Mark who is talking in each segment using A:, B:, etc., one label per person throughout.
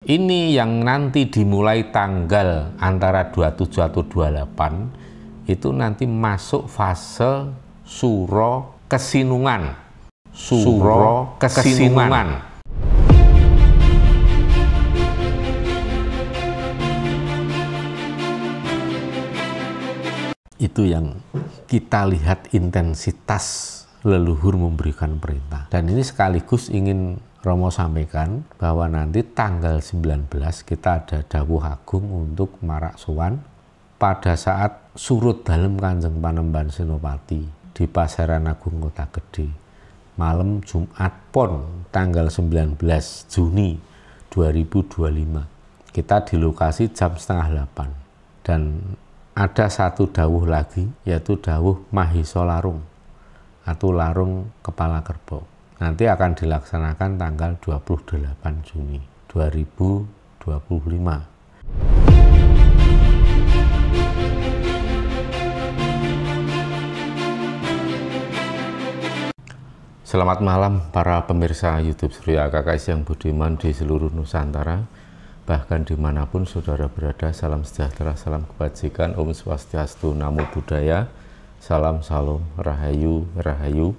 A: ini yang nanti dimulai tanggal antara 27 atau 28 itu nanti masuk fase suro kesinungan. Suro kesinungan. Itu yang kita lihat intensitas leluhur memberikan perintah. Dan ini sekaligus ingin Romo sampaikan bahwa nanti tanggal 19 kita ada dawuh agung untuk marak sowan pada saat surut dalem Kanjeng Panembahan Senopati di Pasaran Agung Kota Gede. Malam Jumat Pon tanggal 19 Juni 2025. Kita di lokasi jam 7:30. Dan ada satu dawuh lagi, yaitu dawuh Mahisa Larung atau Larung Kepala Kerbau. Nanti akan dilaksanakan tanggal 28 Juni 2025. Selamat malam para pemirsa YouTube Surya KKS yang budiman di seluruh Nusantara. Bahkan dimanapun saudara berada, salam sejahtera, salam kebajikan, Om Swastiastu, Namo Buddhaya, salam, salam, rahayu, rahayu.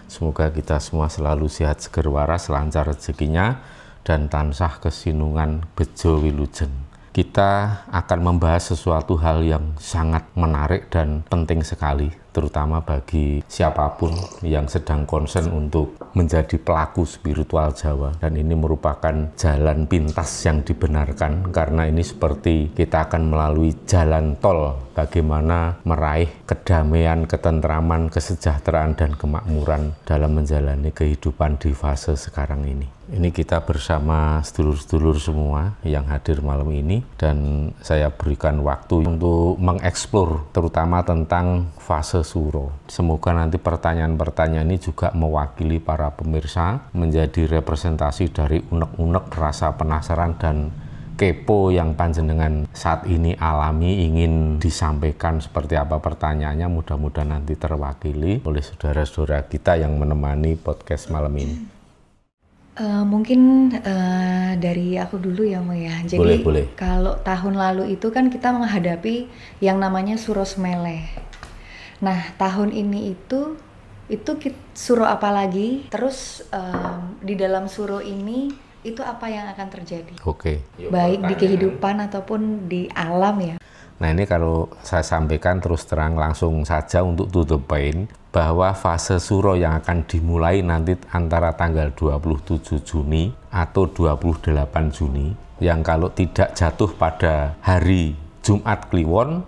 A: Semoga kita semua selalu sehat, seger waras, lancar rezekinya, dan tansah kesinungan bejo wilujeng. Kita akan membahas sesuatu hal yang sangat menarik dan penting sekali, terutama bagi siapapun yang sedang konsen untuk menjadi pelaku spiritual Jawa. Dan ini merupakan jalan pintas yang dibenarkan, karena ini seperti kita akan melalui jalan tol bagaimana meraih kedamaian, ketentraman, kesejahteraan, dan kemakmuran dalam menjalani kehidupan di fase sekarang ini. Ini kita bersama sedulur-sedulur semua yang hadir malam ini, dan saya berikan waktu untuk mengeksplor terutama tentang fase suro. Semoga nanti pertanyaan-pertanyaan ini juga mewakili para pemirsa, menjadi representasi dari unek-unek rasa penasaran dan kepo yang panjenengan saat ini alami, ingin disampaikan seperti apa pertanyaannya. Mudah-mudahan nanti terwakili oleh saudara-saudara kita yang menemani podcast malam ini.
B: Mungkin dari aku dulu ya, Mo ya. Jadi
A: boleh.
B: Kalau tahun lalu itu kan kita menghadapi yang namanya Suro Semeleh. Nah, tahun ini itu suro apa lagi? Terus di dalam suro ini itu apa yang akan terjadi?
A: Oke.
B: Baik di kehidupan ataupun di alam ya.
A: Nah, ini kalau saya sampaikan terus terang langsung saja untuk to the point, bahwa fase suro yang akan dimulai nanti antara tanggal 27 Juni atau 28 Juni, yang kalau tidak jatuh pada hari Jumat Kliwon,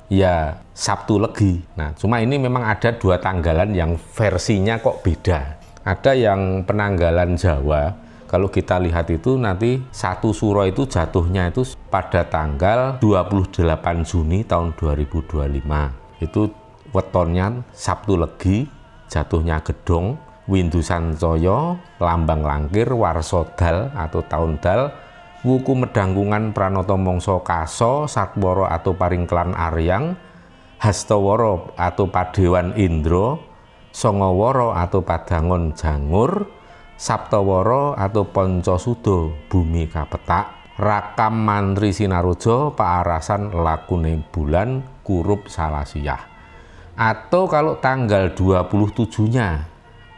A: ya Sabtu Legi. Nah, cuma ini memang ada dua tanggalan yang versinya kok beda. Ada yang penanggalan Jawa. Kalau kita lihat itu nanti satu suro itu jatuhnya itu pada tanggal 28 Juni tahun 2025. Itu wetonnya Sabtu Legi, jatuhnya Gedong, Windu Sancaya, Lambang Langkir, Warsa Dal atau tahun Dal, Wuku Medangkungan Pranoto Mongso Kaso, Satwara atau Paringkelan Aryang, Hastawara atau Padewan Indra, Sangawara atau Padangon Jangur, Saptawara atau Pancasuda Bumi Kapetak, Rakam Mantri Sinaroja Paarasan Lakune Bulan Kurup Salasiyah. Atau kalau tanggal 27-nya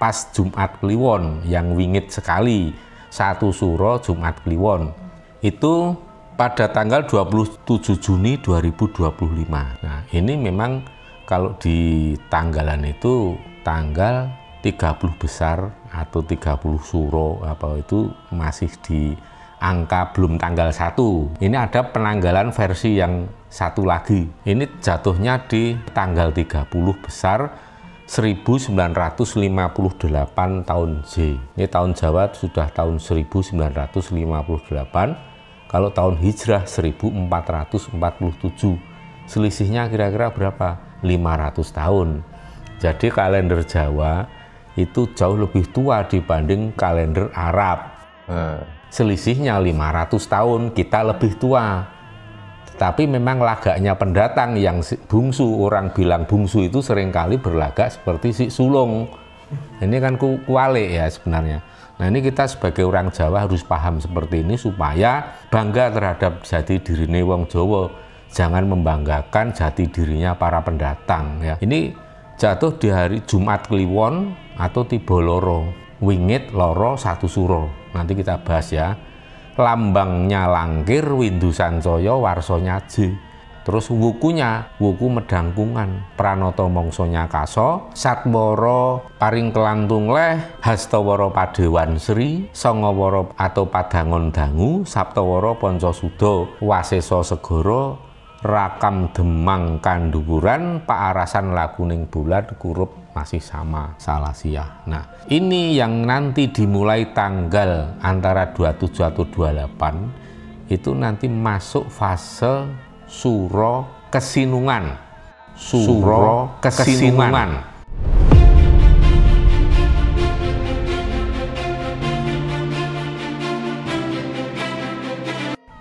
A: pas Jumat Kliwon yang wingit sekali, satu suro Jumat Kliwon, itu pada tanggal 27 Juni 2025. Nah, ini memang kalau di tanggalan itu tanggal 30 besar atau 30 suro apa itu masih di angka belum tanggal 1. Ini ada penanggalan versi yang satu lagi. Ini jatuhnya di tanggal 30 besar 1958 tahun J. Ini tahun Jawa sudah tahun 1958. Kalau tahun Hijrah 1447. Selisihnya kira-kira berapa? 500 tahun. Jadi kalender Jawa itu jauh lebih tua dibanding kalender Arab. Selisihnya 500 tahun, kita lebih tua. Tapi memang lagaknya pendatang yang bungsu, orang bilang bungsu itu seringkali berlagak seperti si sulung. Ini kan kualik ya sebenarnya. Nah ini kita sebagai orang Jawa harus paham seperti ini supaya bangga terhadap jati dirine wong Jawa. Jangan membanggakan jati dirinya para pendatang ya. Ini jatuh di hari Jumat Kliwon atau tiba loro. Wingit loro satu suro. Nanti kita bahas ya. Lambangnya langkir windu sancaya warsa nyaji. Terus wukunya, wuku medangkungan, pranoto mongsonya kaso, satwara paring kelantung leh, hastawara padewan sri, sangawara atau padangon dangu, saptawara panca suda, wasesa segara, rakam demang kanduwuran, paarasan lakuning bulan kurup masih sama salah siah. Nah, ini yang nanti dimulai tanggal antara 27 atau 28 itu nanti masuk fase Suro Kesinungan. Suro Kesinungan.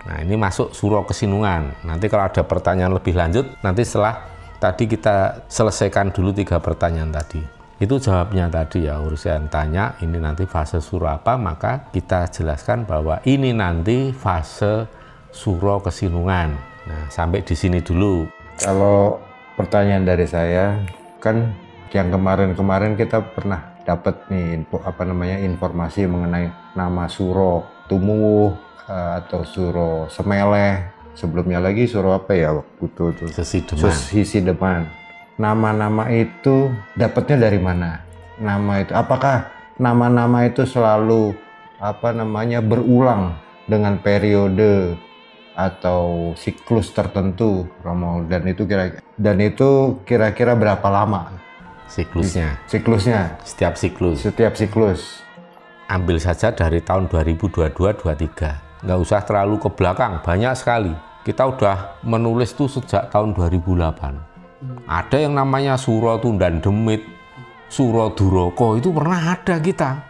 A: Nah, ini masuk Suro Kesinungan. Nanti kalau ada pertanyaan lebih lanjut, nanti setelah tadi kita selesaikan dulu 3 pertanyaan tadi. Itu jawabnya tadi ya, urusan tanya ini nanti fase Suro apa, maka kita jelaskan bahwa ini nanti fase Suro Kesinungan. Nah, sampai di sini dulu.
C: Kalau pertanyaan dari saya, kan yang kemarin-kemarin kita pernah dapat nih informasi mengenai nama Suro Tumuwuh atau Suro Semeleh. Sebelumnya lagi Suro apa ya waktu itu? Sesideman. Nama-nama itu dapatnya dari mana? Nama itu apakah nama-nama itu selalu berulang dengan periode atau siklus tertentu, Romo, dan itu kira-kira berapa lama
A: siklusnya?
C: Setiap siklus.
A: Ambil saja dari tahun 2022-23, nggak usah terlalu ke belakang, banyak sekali. Kita udah menulis tuh sejak tahun 2008. Ada yang namanya Suro Tundan Demit, Suro Duroko, itu pernah ada kita.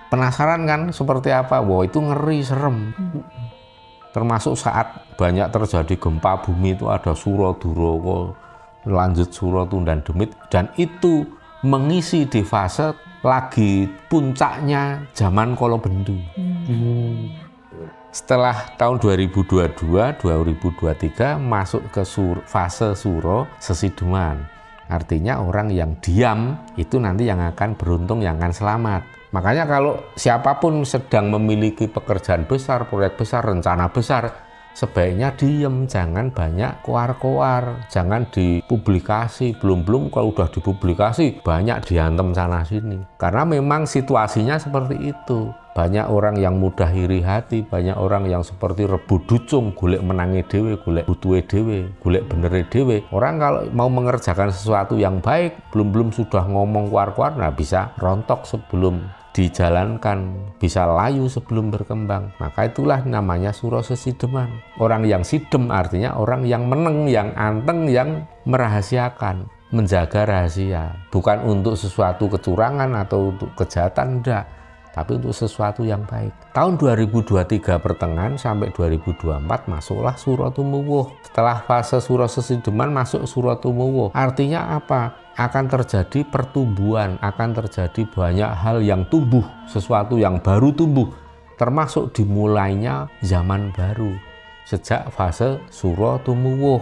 A: Penasaran kan seperti apa? Wah, itu ngeri, serem. Termasuk saat banyak terjadi gempa bumi itu ada Suro Duroko, lanjut Suro Tundan Demit, dan itu mengisi di fase lagi puncaknya zaman Kolobendu. Setelah tahun 2022-2023 masuk ke fase Suro Sesideman. Artinya orang yang diam itu nanti yang akan beruntung, yang akan selamat. Makanya kalau siapapun sedang memiliki pekerjaan besar, proyek besar, rencana besar, sebaiknya diem, jangan banyak koar-koar, jangan dipublikasi. Belum-belum kalau udah dipublikasi banyak diantem sana sini. Karena memang situasinya seperti itu. Banyak orang yang mudah iri hati, banyak orang yang seperti rebu ducung, golek menangi dewe, golek butuhe dewe, golek benere dewe. Orang kalau mau mengerjakan sesuatu yang baik, belum sudah ngomong kuar-kuar, nah bisa rontok sebelum dijalankan, bisa layu sebelum berkembang. Maka itulah namanya Suro Sesideman. Orang yang sidem artinya orang yang meneng, yang anteng, yang merahasiakan, menjaga rahasia. Bukan untuk sesuatu kecurangan atau untuk kejahatan, enggak, tapi untuk sesuatu yang baik. Tahun 2023 pertengahan sampai 2024 masuklah Suro Tumuwuh. Setelah fase Suro Sesideman masuk Suro Tumuwuh. Artinya apa? Akan terjadi pertumbuhan, akan terjadi banyak hal yang tumbuh, sesuatu yang baru tumbuh, termasuk dimulainya zaman baru sejak fase Suro Tumuwuh.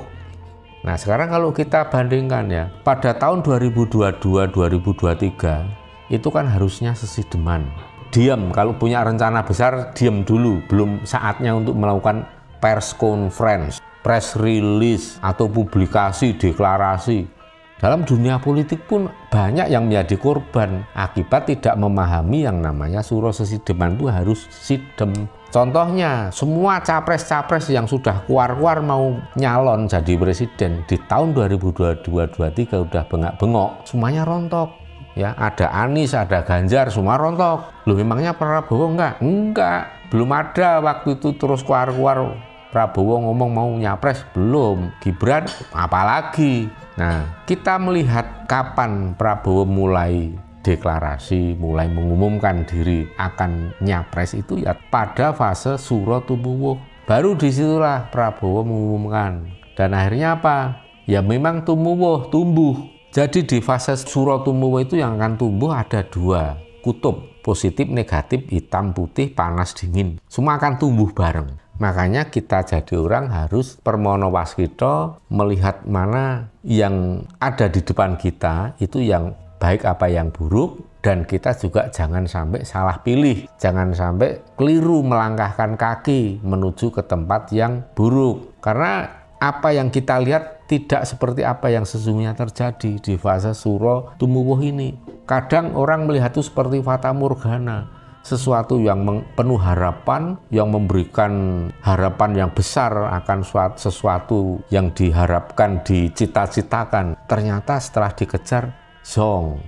A: Nah, sekarang kalau kita bandingkan ya, pada tahun 2022-2023 itu kan harusnya Sesideman. Diam, kalau punya rencana besar diam dulu, belum saatnya untuk melakukan pers conference, press release atau publikasi, deklarasi. Dalam dunia politik pun banyak yang menjadi korban akibat tidak memahami yang namanya Suro Sesideman itu harus sidem. Contohnya, semua capres-capres yang sudah kuar-kuar mau nyalon jadi presiden di tahun 2022-2023 udah bengak-bengok, semuanya rontok. Ya, ada Anies, ada Ganjar, semua rontok. Loh, memangnya Prabowo enggak? Enggak, belum ada waktu itu terus kuar-kuar. Prabowo ngomong mau nyapres, belum. Gibran, apalagi. Nah, kita melihat kapan Prabowo mulai deklarasi, mulai mengumumkan diri akan nyapres itu ya pada fase Suro Tumuwuh. Baru disitulah Prabowo mengumumkan. Dan akhirnya apa? Ya memang Tumuwuh tumbuh. Jadi di fase Suro Tumuwuh itu yang akan tumbuh ada dua kutub. positif, negatif, hitam, putih, panas, dingin. Semua akan tumbuh bareng. Makanya kita jadi orang harus permono waskita, melihat mana yang ada di depan kita, itu yang baik apa yang buruk, dan kita juga jangan sampai salah pilih. Jangan sampai keliru melangkahkan kaki menuju ke tempat yang buruk. Karena apa yang kita lihat tidak seperti apa yang sesungguhnya terjadi di fase suro tumuwuh ini. Kadang orang melihat itu seperti fata morgana, sesuatu yang penuh harapan, yang memberikan harapan yang besar akan sesuatu yang diharapkan, dicita-citakan. Ternyata setelah dikejar, zong.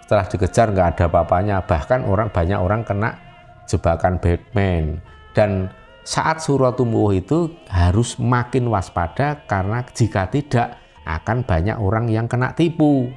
A: Setelah dikejar nggak ada apa-apanya. Bahkan banyak orang kena jebakan Batman. Dan saat suro tumuwuh itu harus makin waspada, karena jika tidak akan banyak orang yang kena tipu.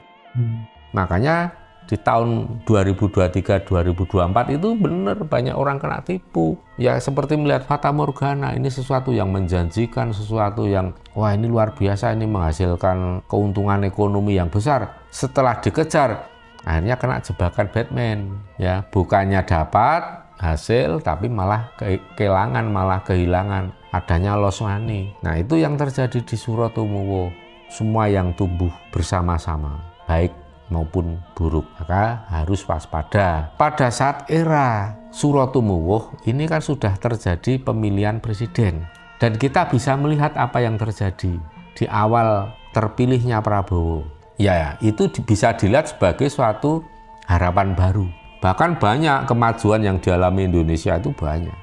A: Makanya di tahun 2023-2024 itu benar banyak orang kena tipu. Ya seperti melihat fata morgana, ini sesuatu yang menjanjikan, sesuatu yang wah ini luar biasa, ini menghasilkan keuntungan ekonomi yang besar. Setelah dikejar, akhirnya kena jebakan Batman. Ya, bukannya dapat hasil tapi malah kehilangan, malah kehilangan, adanya loss money. Nah, itu yang terjadi di suro tumuwuh. Semua yang tumbuh bersama-sama, baik maupun buruk, maka harus waspada. Pada saat era suro tumuwuh ini kan sudah terjadi pemilihan presiden, dan kita bisa melihat apa yang terjadi di awal terpilihnya Prabowo. Ya, itu bisa dilihat sebagai suatu harapan baru. Bahkan banyak kemajuan yang dialami Indonesia itu banyak.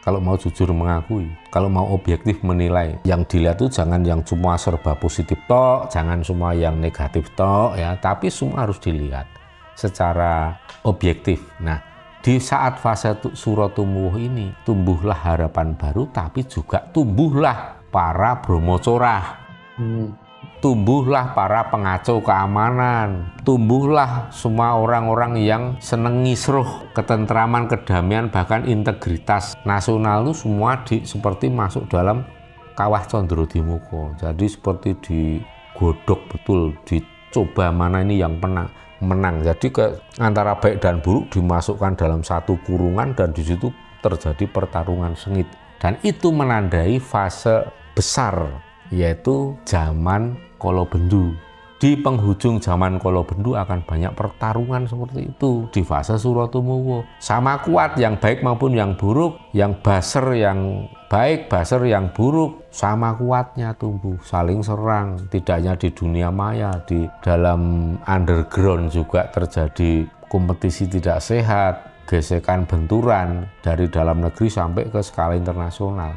A: Kalau mau jujur mengakui, kalau mau objektif menilai, yang dilihat itu jangan yang cuma serba positif tok, jangan semua yang negatif tok ya, tapi semua harus dilihat secara objektif. Nah, di saat fase suro tumuwuh ini tumbuhlah harapan baru, tapi juga tumbuhlah para bromocorah. Tumbuhlah para pengacau keamanan, tumbuhlah semua orang-orang yang seneng ngisruh ketentraman, kedamaian, bahkan integritas nasional itu semua seperti masuk dalam kawah Condrodimoko. Jadi seperti digodok betul, dicoba mana ini yang menang. Jadi antara baik dan buruk dimasukkan dalam satu kurungan, dan di situ terjadi pertarungan sengit. Dan itu menandai fase besar, yaitu zaman Kolobendu. Di penghujung zaman Kolobendu akan banyak pertarungan seperti itu di fase suro tumuwuh. Sama kuat yang baik maupun yang buruk, yang baser yang baik, baser yang buruk, sama kuatnya tumbuh, saling serang. Tidak hanya di dunia maya, di dalam underground juga terjadi kompetisi tidak sehat, gesekan benturan dari dalam negeri sampai ke skala internasional.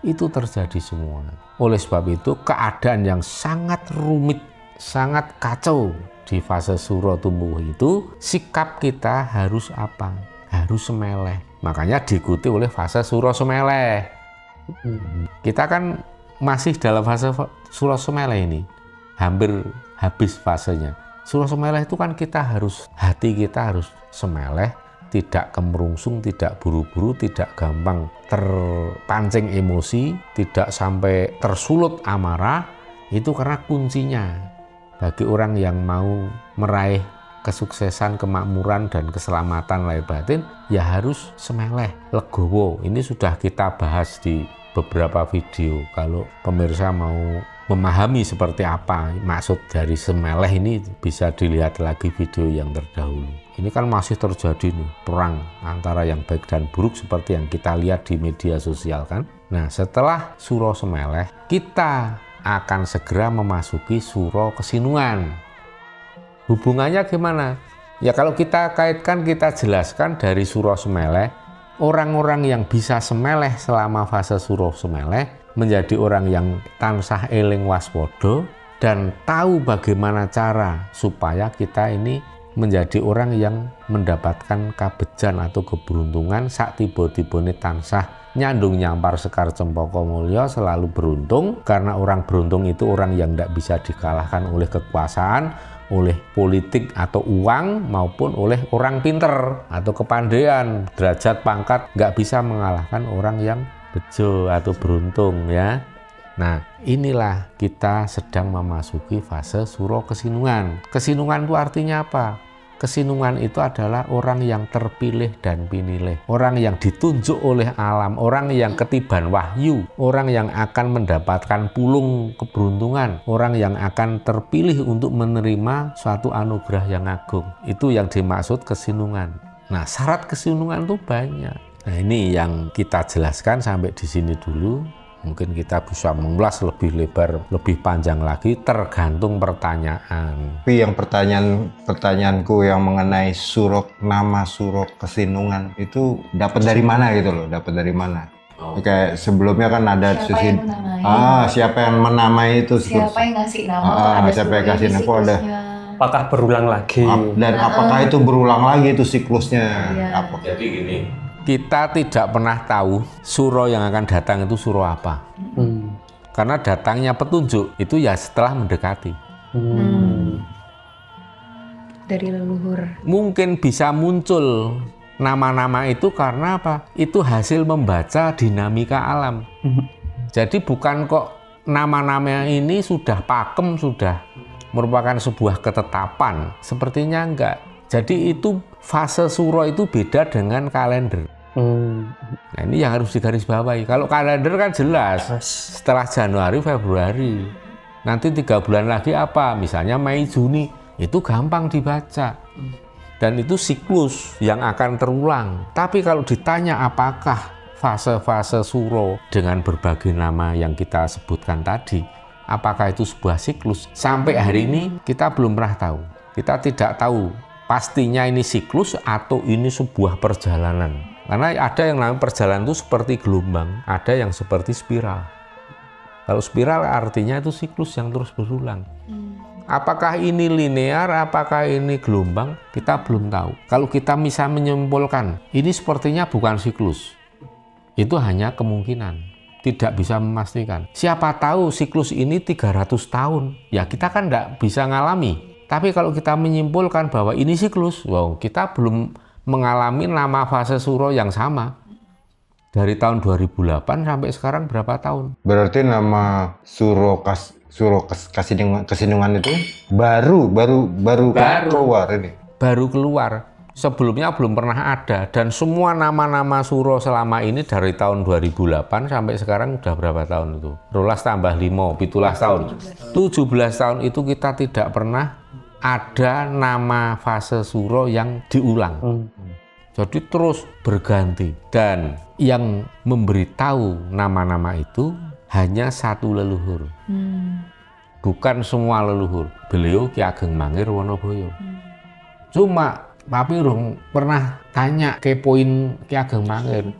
A: Itu terjadi semua. Oleh sebab itu, keadaan yang sangat rumit, sangat kacau di fase suro tumuwuh itu, sikap kita harus apa? Harus semeleh. Makanya diikuti oleh fase suro semeleh. Kita kan masih dalam fase suro semeleh ini, hampir habis fasenya. Suro semeleh itu kan hati kita harus semeleh, tidak kemerungsung, tidak buru-buru, tidak gampang terpancing emosi, tidak sampai tersulut amarah. Itu karena kuncinya bagi orang yang mau meraih kesuksesan, kemakmuran, dan keselamatan lahir batin, ya harus semeleh, legowo. Ini sudah kita bahas di beberapa video. Kalau pemirsa mau memahami seperti apa maksud dari semeleh ini, bisa dilihat lagi video yang terdahulu. Ini kan masih terjadi nih, perang antara yang baik dan buruk seperti yang kita lihat di media sosial kan. Nah, setelah suro semeleh, kita akan segera memasuki suro kesinungan. Hubungannya gimana? Ya kalau kita kaitkan, kita jelaskan dari suro semeleh, orang-orang yang bisa semeleh selama fase suro semeleh menjadi orang yang tansah eling waspada dan tahu bagaimana cara supaya kita ini menjadi orang yang mendapatkan kabejan atau keberuntungan sak tiba-tibane tansah nyandung nyampar sekar cempaka mulya, selalu beruntung. Karena orang beruntung itu orang yang tidak bisa dikalahkan oleh kekuasaan, oleh politik atau uang, maupun oleh orang pinter atau kepandaian, derajat pangkat, nggak bisa mengalahkan orang yang bejo atau beruntung ya. Nah, inilah kita sedang memasuki fase suro kesinungan. Kesinungan itu artinya apa? Kesinungan itu adalah orang yang terpilih dan pinilih, orang yang ditunjuk oleh alam, orang yang ketiban wahyu, orang yang akan mendapatkan pulung keberuntungan, orang yang akan terpilih untuk menerima suatu anugerah yang agung. Itu yang dimaksud kesinungan. Nah, syarat kesinungan itu banyak. Nah, ini yang kita jelaskan sampai di sini dulu. Mungkin kita bisa mengulas lebih lebar, lebih panjang lagi, tergantung pertanyaan.
C: Tapi yang pertanyaanku yang mengenai nama suro kesinungan itu dapat dari mana gitu loh? Dapat dari mana? Kayak sebelumnya kan ada siapa yang menamai itu?
B: Siapa yang ngasih nama?
C: Siapa yang kasih nama? Ada.
D: Apakah berulang lagi?
C: Dan apakah itu berulang lagi itu siklusnya? Apa?
A: Jadi gini. Kita tidak pernah tahu suro yang akan datang itu suro apa. Karena datangnya petunjuk itu ya setelah mendekati.
B: Dari leluhur.
A: Mungkin bisa muncul nama-nama itu karena apa? Itu hasil membaca dinamika alam. Jadi bukan kok nama-nama ini sudah pakem, sudah merupakan sebuah ketetapan. Sepertinya enggak. Jadi itu fase suro itu beda dengan kalender. Nah, ini yang harus digarisbawahi. Kalau kalender kan jelas, setelah Januari, Februari, nanti 3 bulan lagi apa? Misalnya Mei, Juni, itu gampang dibaca. Dan itu siklus yang akan terulang. Tapi kalau ditanya apakah fase-fase suro dengan berbagai nama yang kita sebutkan tadi, apakah itu sebuah siklus? Sampai hari ini kita belum pernah tahu. Kita tidak tahu pastinya ini siklus atau ini sebuah perjalanan. Karena ada yang namanya perjalanan itu seperti gelombang, ada yang seperti spiral. Kalau spiral artinya itu siklus yang terus berulang. Apakah ini linear, apakah ini gelombang, kita belum tahu. Kalau kita bisa menyimpulkan, ini sepertinya bukan siklus. Itu hanya kemungkinan, tidak bisa memastikan. Siapa tahu siklus ini 300 tahun, ya kita kan tidak bisa ngalami. Tapi kalau kita menyimpulkan bahwa ini siklus, wow, kita belum mengalami nama fase suro yang sama. Dari tahun 2008 sampai sekarang berapa tahun?
C: Berarti nama kesinungan itu baru keluar ini.
A: Baru keluar. Sebelumnya belum pernah ada, dan semua nama-nama suro selama ini dari tahun 2008 sampai sekarang udah berapa tahun itu? 12 tambah 5, 17 tahun. 17 tahun itu kita tidak pernah ada nama fase suro yang diulang. Jadi terus berganti, dan yang memberitahu nama-nama itu hanya satu leluhur. Bukan semua leluhur. Beliau Ki Ageng Mangir Wonoboyo. Cuma Papi urung pernah tanya kepoin Ki Ageng Mangir.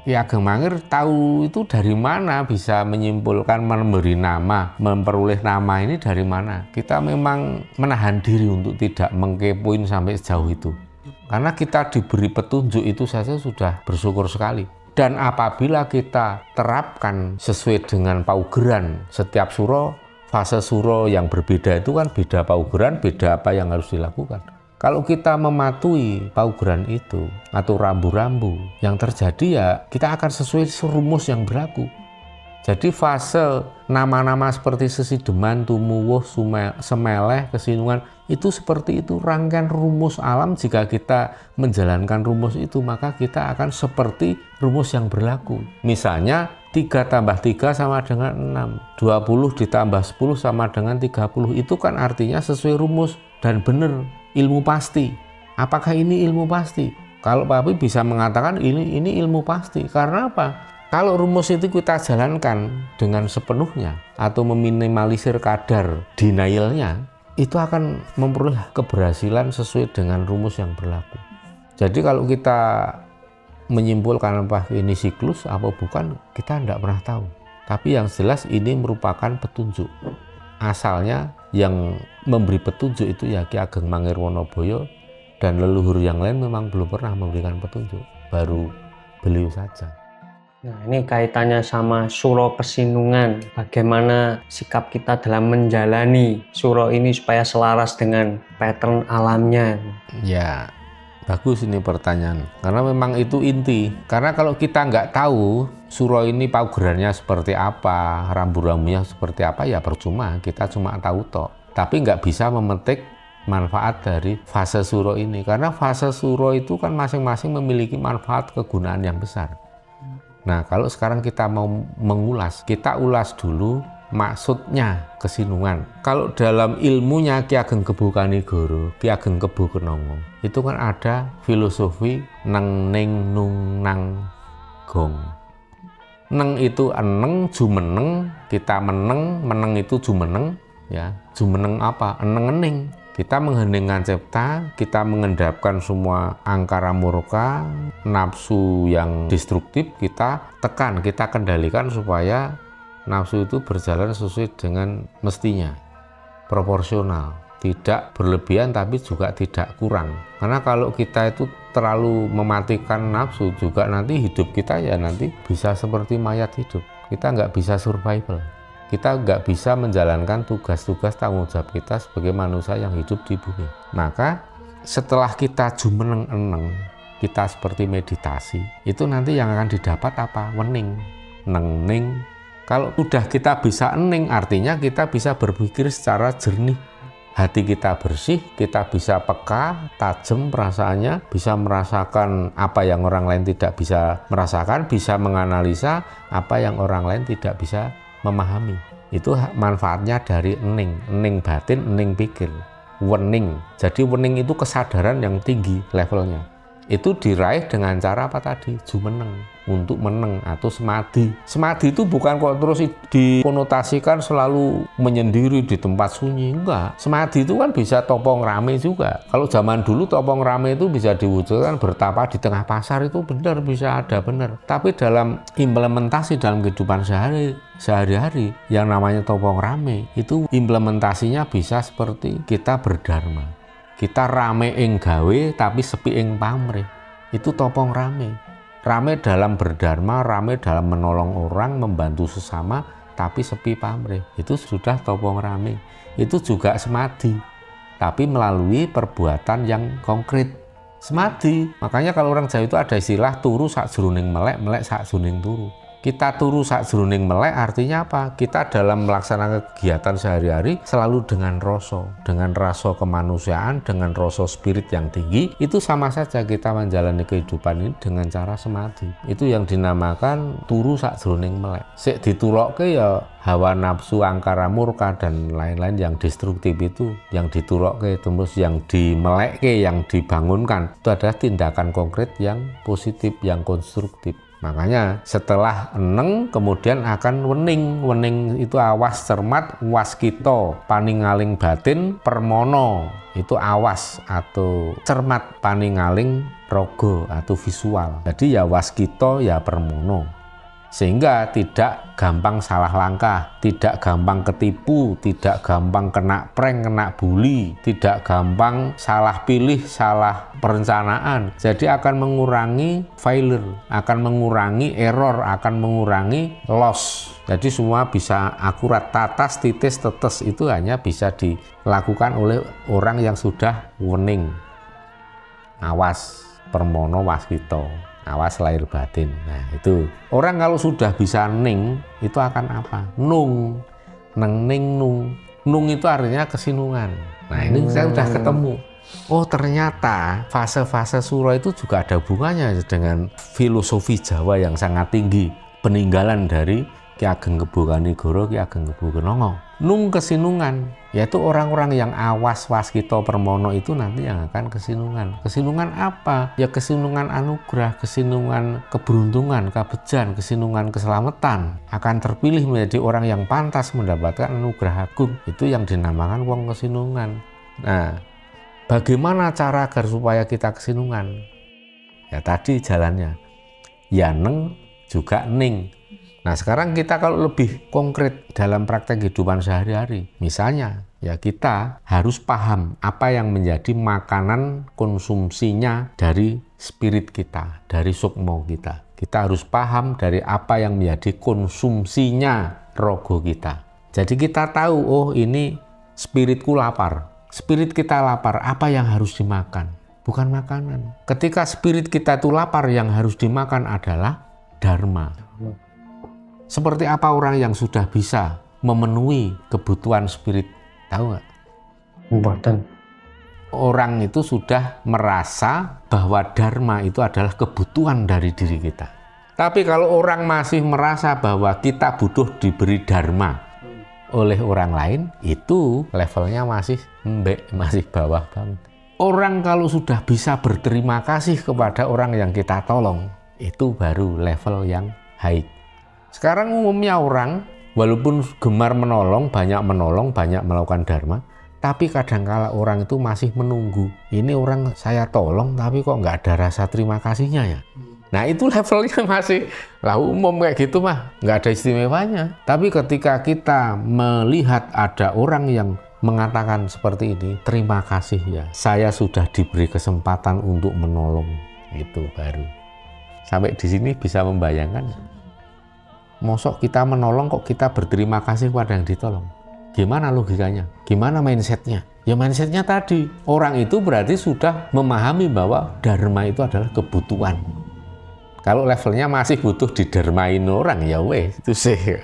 A: Ki Ageng Mangir tahu itu dari mana bisa menyimpulkan, memberi nama, memperoleh nama ini dari mana. Kita memang menahan diri untuk tidak mengkepoin sampai sejauh itu. Karena kita diberi petunjuk itu saja sudah bersyukur sekali. Dan apabila kita terapkan sesuai dengan paugeran setiap suro, fase suro yang berbeda itu kan beda paugeran, beda apa yang harus dilakukan. Kalau kita mematuhi paugeran itu atau rambu-rambu, yang terjadi ya kita akan sesuai rumus yang berlaku. Jadi fase nama-nama seperti Sesideman, Tumuwuh, Semeleh, Kesinungan itu seperti itu rangkaian rumus alam. Jika kita menjalankan rumus itu maka kita akan seperti rumus yang berlaku. Misalnya 3 tambah 3 sama dengan 6, 20 ditambah 10 sama dengan 30. Itu kan artinya sesuai rumus dan benar. Ilmu pasti. Apakah ini ilmu pasti? Kalau Papi bisa mengatakan ini ilmu pasti. Karena apa? Kalau rumus itu kita jalankan dengan sepenuhnya atau meminimalisir kadar denialnya, itu akan memperoleh keberhasilan sesuai dengan rumus yang berlaku. Jadi kalau kita menyimpulkan apa ini siklus apa bukan, kita tidak pernah tahu. Tapi yang jelas ini merupakan petunjuk. Asalnya yang memberi petunjuk itu ya Ki Ageng Mangir Wonoboyo, dan leluhur yang lain memang belum pernah memberikan petunjuk, baru beliau saja.
D: Nah, ini kaitannya sama suro kesinungan. Bagaimana sikap kita dalam menjalani suro ini supaya selaras dengan pattern alamnya?
A: Ya, bagus ini pertanyaan. Karena memang itu inti. Karena kalau kita nggak tahu suro ini paugerannya seperti apa, rambu-rambunya seperti apa, ya percuma. Kita cuma tahu tok. Tapi nggak bisa memetik manfaat dari fase suro ini. Karena fase suro itu kan masing-masing memiliki manfaat kegunaan yang besar. Nah, kalau sekarang kita mau mengulas, kita ulas dulu maksudnya kesinungan. Kalau dalam ilmunya Ki Ageng Kebo Kanigoro, Ki Ageng Kebo Kenongo, itu kan ada filosofi neng ning nung nang gong. Neng itu eneng, jumeneng, kita meneng, meneng itu jumeneng, ya. Jumeneng apa? Eneng-ening. Kita mengheningkan cipta, kita mengendapkan semua angkara murka, nafsu yang destruktif, kita tekan, kita kendalikan supaya nafsu itu berjalan sesuai dengan mestinya, proporsional, tidak berlebihan tapi juga tidak kurang. Karena kalau kita itu terlalu mematikan nafsu juga nanti hidup kita ya nanti bisa seperti mayat hidup. Kita nggak bisa survival. Kita nggak bisa menjalankan tugas-tugas tanggung jawab kita sebagai manusia yang hidup di bumi. Maka setelah kita jumeneng-eneng, kita seperti meditasi, itu nanti yang akan didapat apa? Wening, neng-ning. Kalau sudah kita bisa ening, artinya kita bisa berpikir secara jernih. Hati kita bersih, kita bisa peka, tajam perasaannya, bisa merasakan apa yang orang lain tidak bisa merasakan, bisa menganalisa apa yang orang lain tidak bisa memahami. Itu manfaatnya dari ening, ening batin, ening pikir, wening. Jadi wening itu kesadaran yang tinggi levelnya. Itu diraih dengan cara apa tadi? Jumeneng, untuk meneng atau semadi. Semadi itu bukan kok terus dikonotasikan selalu menyendiri di tempat sunyi, enggak. Semadi itu kan bisa topong rame juga. Kalau zaman dulu topong rame itu bisa diwujudkan bertapa di tengah pasar, itu benar, bisa ada benar. Tapi dalam implementasi dalam kehidupan sehari-hari yang namanya topong rame itu implementasinya bisa seperti kita berdharma. Kita rame ing gawe tapi sepi ing pamrih. Itu topong rame. Rame dalam berdharma, rame dalam menolong orang, membantu sesama, tapi sepi pamrih. Itu sudah topong rame. Itu juga semadi, tapi melalui perbuatan yang konkret. Semadi. Makanya kalau orang Jawa itu ada istilah turu sakjroning melek, melek sakjroning turu. Kita turu sakjroning melek artinya apa? Kita dalam melaksanakan kegiatan sehari-hari selalu dengan rasa kemanusiaan, dengan rasa spirit yang tinggi. Itu sama saja kita menjalani kehidupan ini dengan cara semadi. Itu yang dinamakan turu sakjroning melek. Sik diturokke ya hawa nafsu, angkara murka dan lain-lain yang destruktif itu, yang diturokke, terus yang dimelekke, yang dibangunkan. Itu adalah tindakan konkret yang positif, yang konstruktif. Makanya setelah eneng kemudian akan wening. Wening itu awas cermat, waskito, paningaling batin, permono itu awas atau cermat, paningaling rogo atau visual. Jadi ya waskito ya permono. Sehingga tidak gampang salah langkah, tidak gampang ketipu, tidak gampang kena prank, kena bully, tidak gampang salah pilih, salah perencanaan. Jadi akan mengurangi failure, akan mengurangi error, akan mengurangi loss. Jadi semua bisa akurat, tatas, titis, tetes itu hanya bisa dilakukan oleh orang yang sudah wening. Awas, permono, waskito. Awas lahir batin. Nah itu orang kalau sudah bisa ning itu akan apa? Nung, neng ning nung. Nung itu artinya kesinungan. Nah ini saya sudah ketemu. Oh ternyata fase-fase suro itu juga ada hubungannya dengan filosofi Jawa yang sangat tinggi. Peninggalan dari Ki Ageng Kebo Kanigoro, Ki Ageng Kebo Kenongo. Nung kesinungan, yaitu orang-orang yang awas, waskito, permono itu nanti yang akan kesinungan. Kesinungan apa? Ya kesinungan anugerah, kesinungan keberuntungan, kabejan, kesinungan keselamatan. Akan terpilih menjadi orang yang pantas mendapatkan anugerah agung. Itu yang dinamakan wong kesinungan. Nah, bagaimana cara agar supaya kita kesinungan? Ya tadi jalannya. Ya neng juga ning. Nah sekarang kita kalau lebih konkret dalam praktek kehidupan sehari-hari, misalnya ya kita harus paham apa yang menjadi makanan konsumsinya dari spirit kita, dari sukmo kita. Kita harus paham dari apa yang menjadi konsumsinya rogo kita. Jadi kita tahu, oh ini spiritku lapar, spirit kita lapar, apa yang harus dimakan? Bukan makanan. Ketika spirit kita itu lapar, yang harus dimakan adalah dharma. Seperti apa orang yang sudah bisa memenuhi kebutuhan spirit? Tahu nggak?
D: Mboten.
A: orang itu sudah merasa bahwa dharma itu adalah kebutuhan dari diri kita. Tapi kalau orang masih merasa bahwa kita butuh diberi dharma oleh orang lain, itu levelnya masih masih bawah banget. Orang kalau sudah bisa berterima kasih kepada orang yang kita tolong, itu baru level yang high. Sekarang umumnya orang, walaupun gemar menolong, banyak melakukan dharma, tapi kadangkala orang itu masih menunggu. Ini orang saya tolong, tapi kok nggak ada rasa terima kasihnya ya? Nah itu levelnya masih, lah umum kayak gitu mah, nggak ada istimewanya. Tapi ketika kita melihat ada orang yang mengatakan seperti ini, terima kasih ya, saya sudah diberi kesempatan untuk menolong, itu baru. Sampai di sini bisa membayangkan, mosok kita menolong kok kita berterima kasih kepada yang ditolong. Gimana logikanya? Gimana mindsetnya? Ya mindsetnya tadi, orang itu berarti sudah memahami bahwa dharma itu adalah kebutuhan. Kalau levelnya masih butuh didermain orang, ya wes itu sih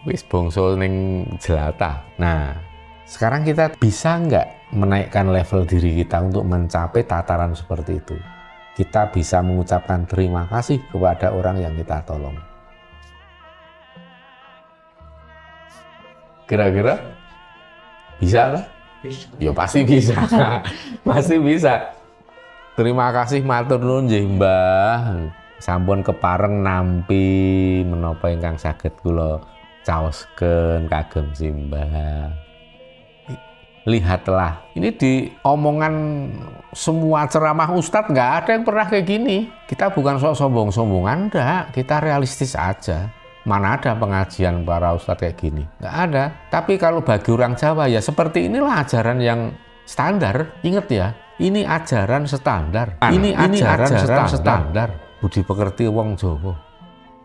A: wis bongso ning jelata. Nah, sekarang kita bisa nggak menaikkan level diri kita untuk mencapai tataran seperti itu? Kita bisa mengucapkan terima kasih kepada orang yang kita tolong. Kira-kira bisa lah?
D: Bisa.
A: Ya pasti bisa. Pasti bisa. Terima kasih matur nuwun nggih Mbah. Sampun kepareng nampi menapa ingkang saged kula caoskeun kagem Simbah. Lihatlah, ini di omongan semua ceramah Ustadz nggak ada yang pernah kayak gini. Kita bukan sok sombong-sombongan, enggak. Kita realistis aja. Mana ada pengajian para Ustadz kayak gini? Nggak ada. Tapi kalau bagi orang Jawa ya seperti inilah ajaran yang standar. Ingat ya, ini ajaran standar. Ini ajaran standar. Budi pekerti wong Jawa.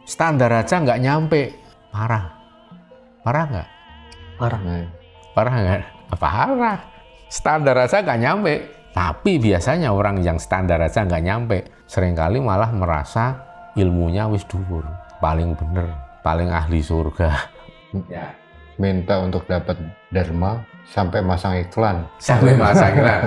A: Standar aja nggak nyampe. Parah. Parah nggak?
D: Parah.
A: Parah nggak? Parah. Standar aja nggak nyampe. Tapi biasanya orang yang standar aja nggak nyampe, seringkali malah merasa ilmunya wis dhuwur, paling bener, paling ahli surga.
C: Ya. Minta untuk dapat dharma sampai masang iklan.
A: Sampai masang iklan.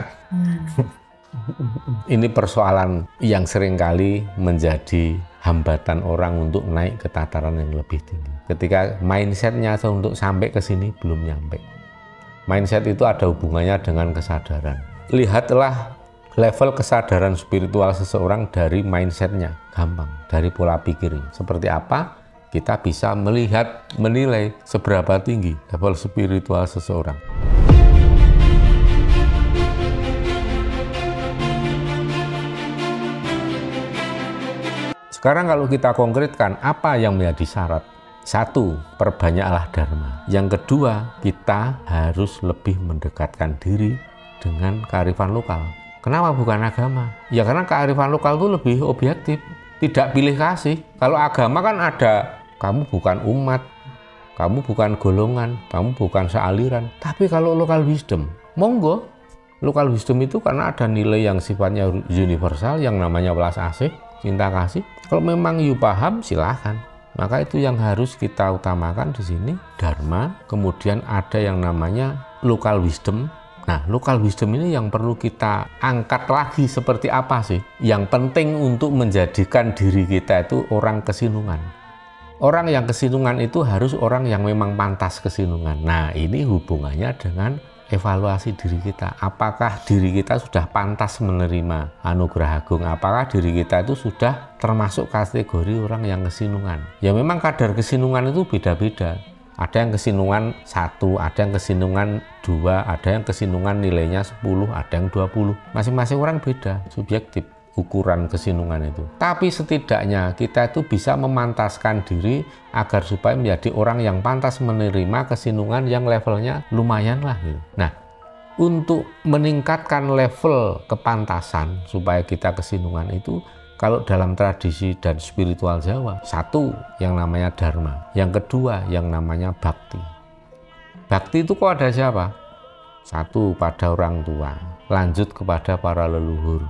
A: Ini persoalan yang seringkali menjadi hambatan orang untuk naik ke tataran yang lebih tinggi. Ketika mindsetnya untuk sampai ke sini belum nyampe. Mindset itu ada hubungannya dengan kesadaran. Lihatlah level kesadaran spiritual seseorang dari mindsetnya. Gampang, dari pola pikirnya. Seperti apa kita bisa melihat, menilai seberapa tinggi level spiritual seseorang. Sekarang kalau kita konkretkan apa yang menjadi syarat? Satu, perbanyaklah dharma. Yang kedua, kita harus lebih mendekatkan diri dengan kearifan lokal. Kenapa bukan agama? Ya karena kearifan lokal itu lebih objektif, tidak pilih kasih. Kalau agama kan ada, kamu bukan umat, kamu bukan golongan, kamu bukan sealiran. Tapi kalau local wisdom, monggo. Local wisdom itu karena ada nilai yang sifatnya universal, yang namanya welas asih, cinta kasih. Kalau memang you paham, silahkan. Maka itu yang harus kita utamakan di sini, dharma. Kemudian ada yang namanya local wisdom. Nah, local wisdom ini yang perlu kita angkat lagi seperti apa sih? Yang penting untuk menjadikan diri kita itu orang kesinungan. Orang yang kesinungan itu harus orang yang memang pantas kesinungan. Nah, ini hubungannya dengan evaluasi diri kita. Apakah diri kita sudah pantas menerima anugerah agung? Apakah diri kita itu sudah termasuk kategori orang yang kesinungan? Ya memang kadar kesinungan itu beda-beda. Ada yang kesinungan 1, ada yang kesinungan 2, ada yang kesinungan nilainya 10, ada yang 20. Masing-masing orang beda, subjektif ukuran kesinungan itu. Tapi setidaknya kita itu bisa memantaskan diri agar supaya menjadi orang yang pantas menerima kesinungan yang levelnya lumayan lah gitu. Nah, untuk meningkatkan level kepantasan supaya kita kesinungan itu, kalau dalam tradisi dan spiritual Jawa, satu yang namanya dharma, yang kedua yang namanya bhakti. Bhakti itu kok ada siapa? Satu pada orang tua, lanjut kepada para leluhur.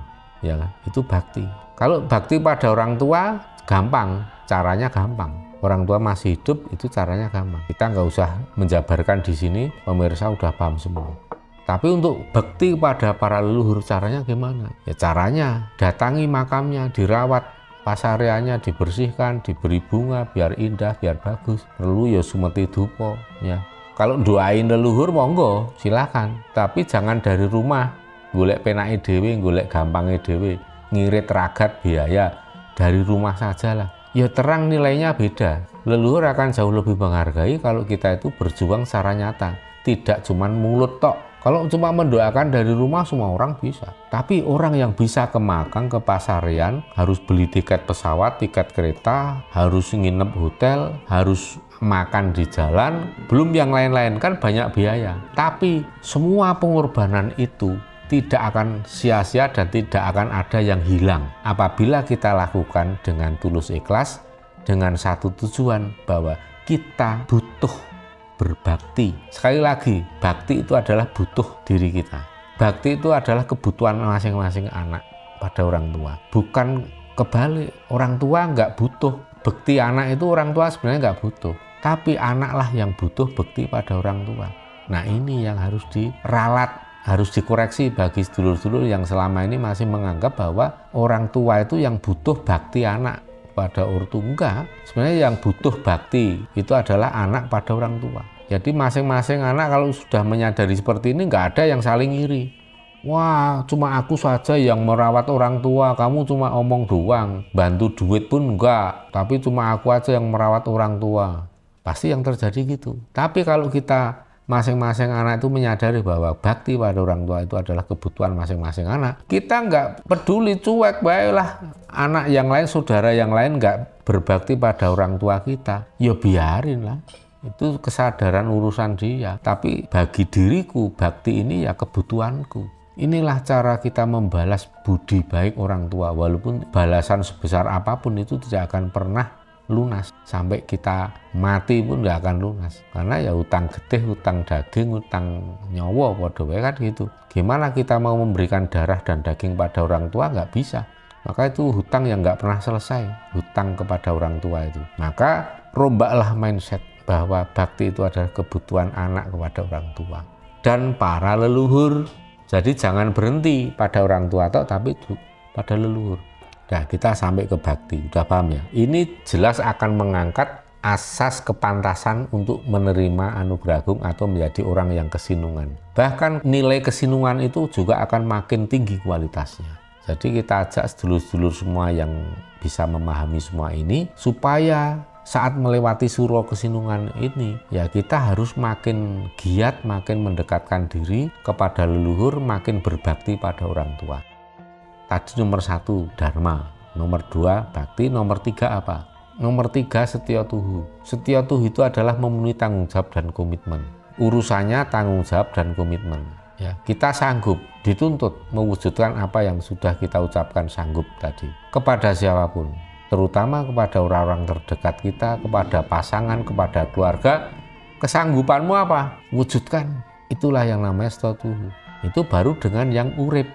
A: Ya kan? Itu bhakti. Kalau bhakti pada orang tua gampang, caranya gampang. Orang tua masih hidup itu caranya gampang. Kita nggak usah menjabarkan di sini, pemirsa udah paham semua. Tapi untuk bekti pada para leluhur caranya gimana? Ya caranya datangi makamnya, dirawat, pasareannya dibersihkan, diberi bunga biar indah, biar bagus. Perlu ya sumeti dupa ya. Kalau doain leluhur monggo silakan, tapi jangan dari rumah golek penake dhewe, golek gampange dhewe, ngirit ragat biaya dari rumah sajalah. Ya terang nilainya beda. Leluhur akan jauh lebih menghargai kalau kita itu berjuang secara nyata, tidak cuman mulut tok. Kalau cuma mendoakan dari rumah semua orang bisa. Tapi orang yang bisa ke makam, ke pasarean, harus beli tiket pesawat, tiket kereta, harus nginep hotel, harus makan di jalan, belum yang lain-lain, kan banyak biaya. Tapi semua pengorbanan itu tidak akan sia-sia dan tidak akan ada yang hilang apabila kita lakukan dengan tulus ikhlas, dengan satu tujuan bahwa kita butuh berbakti. Sekali lagi, bakti itu adalah butuh diri kita. Bakti itu adalah kebutuhan masing-masing anak pada orang tua. Bukan kebalik, orang tua nggak butuh bekti anak itu, orang tua sebenarnya nggak butuh. Tapi anaklah yang butuh bekti pada orang tua. Nah ini yang harus diralat, harus dikoreksi bagi sedulur-sedulur yang selama ini masih menganggap bahwa orang tua itu yang butuh bakti anak pada ortu. Enggak, sebenarnya yang butuh bakti itu adalah anak pada orang tua. Jadi masing-masing anak kalau sudah menyadari seperti ini, nggak ada yang saling iri. Wah, cuma aku saja yang merawat orang tua, kamu cuma omong doang, bantu duit pun enggak, tapi cuma aku aja yang merawat orang tua. Pasti yang terjadi gitu. Tapi kalau kita masing-masing anak itu menyadari bahwa bakti pada orang tua itu adalah kebutuhan masing-masing anak, kita nggak peduli, cuek baiklah anak yang lain, saudara yang lain nggak berbakti pada orang tua kita, ya biarin lah, itu kesadaran urusan dia. Tapi bagi diriku bakti ini ya kebutuhanku. Inilah cara kita membalas budi baik orang tua, walaupun balasan sebesar apapun itu tidak akan pernah lunas. Sampai kita mati pun tidak akan lunas, karena ya hutang getih, hutang daging, hutang nyawa padha wae kan gitu. Gimana kita mau memberikan darah dan daging pada orang tua? Nggak bisa. Maka itu hutang yang nggak pernah selesai, hutang kepada orang tua itu. Maka rombaklah mindset bahwa bakti itu adalah kebutuhan anak kepada orang tua dan para leluhur. Jadi jangan berhenti pada orang tua tapi pada leluhur. Nah, kita sampai ke bakti, udah paham ya? Ini jelas akan mengangkat asas kepantasan untuk menerima anugerah agung atau menjadi orang yang kesinungan. Bahkan nilai kesinungan itu juga akan makin tinggi kualitasnya. Jadi kita ajak sedulur-sedulur semua yang bisa memahami semua ini, supaya saat melewati suro kesinungan ini, ya kita harus makin giat, makin mendekatkan diri kepada leluhur, makin berbakti pada orang tua. Tadi nomor 1 dharma, nomor 2 bakti, nomor 3 apa? Nomor 3 setia tuhu. Setia tuhu itu adalah memenuhi tanggung jawab dan komitmen. Urusannya tanggung jawab dan komitmen. Ya, kita sanggup, dituntut mewujudkan apa yang sudah kita ucapkan sanggup tadi kepada siapapun, terutama kepada orang-orang terdekat kita, kepada pasangan, kepada keluarga. Kesanggupanmu apa? Wujudkan. Itulah yang namanya setia tuhu. Itu baru dengan yang urip.